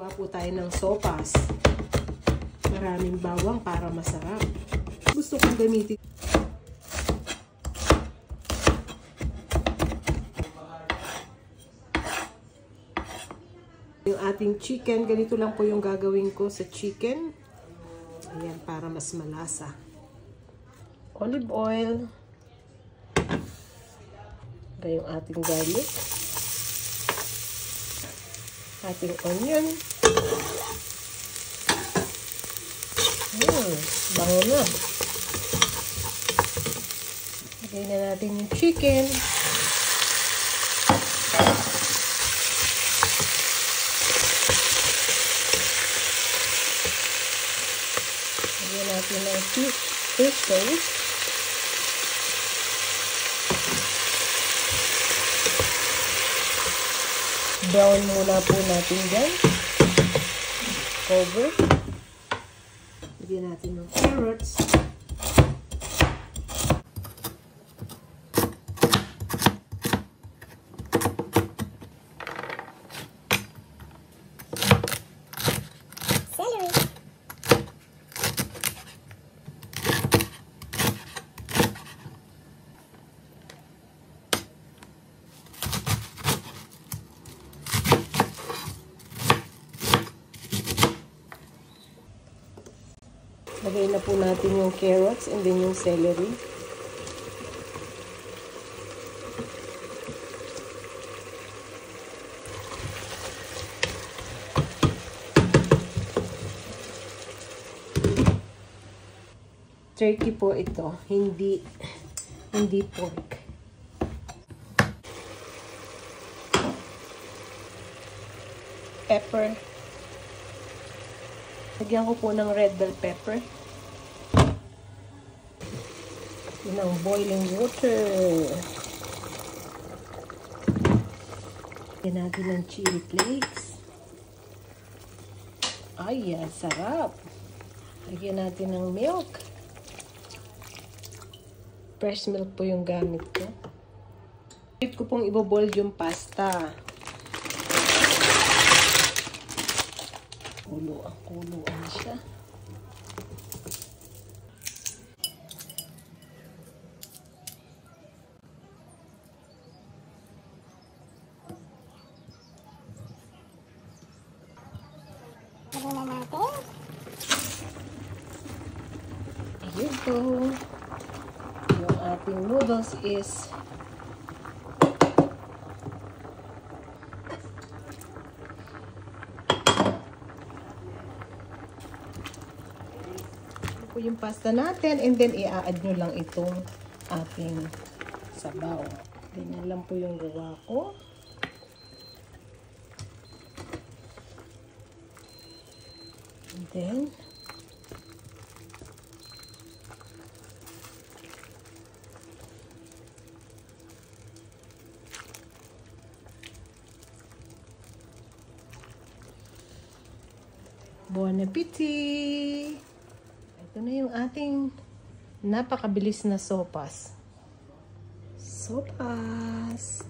Gawa po tayo ng sopas. Maraming bawang para masarap. Gusto kong gamitin yung ating chicken. Ganito lang po yung gagawin ko sa chicken. Ayan, para mas malasa. Olive oil. Ayan yung ating garlic. Ating onion. Bango na. Lagay na natin yung chicken. Lagyan natin ng fish sauce. Brown muna po natin dyan. Cover. Lagyan natin ng carrots. Celery. Lagay na po natin yung carrots and then yung celery. Turkey po ito, hindi pork. Pepper. Lagyan ko po ng red bell pepper. Ng boiling water. Lagyan natin ng chili flakes. Ay, yan, sarap. Lagyan natin ng milk. Fresh milk po yung gamit ko. Wait ko pong iboboil yung pasta. Kulo-kuloan siya. Lagyan na natin. Ayun po. Yung ating noodles is yung pasta natin, and then i-add nyo lang itong ating sabaw. Ganyan lang po yung gawa ko. And then bon appétit! Ito na yung ating napakabilis na sopas. Sopas!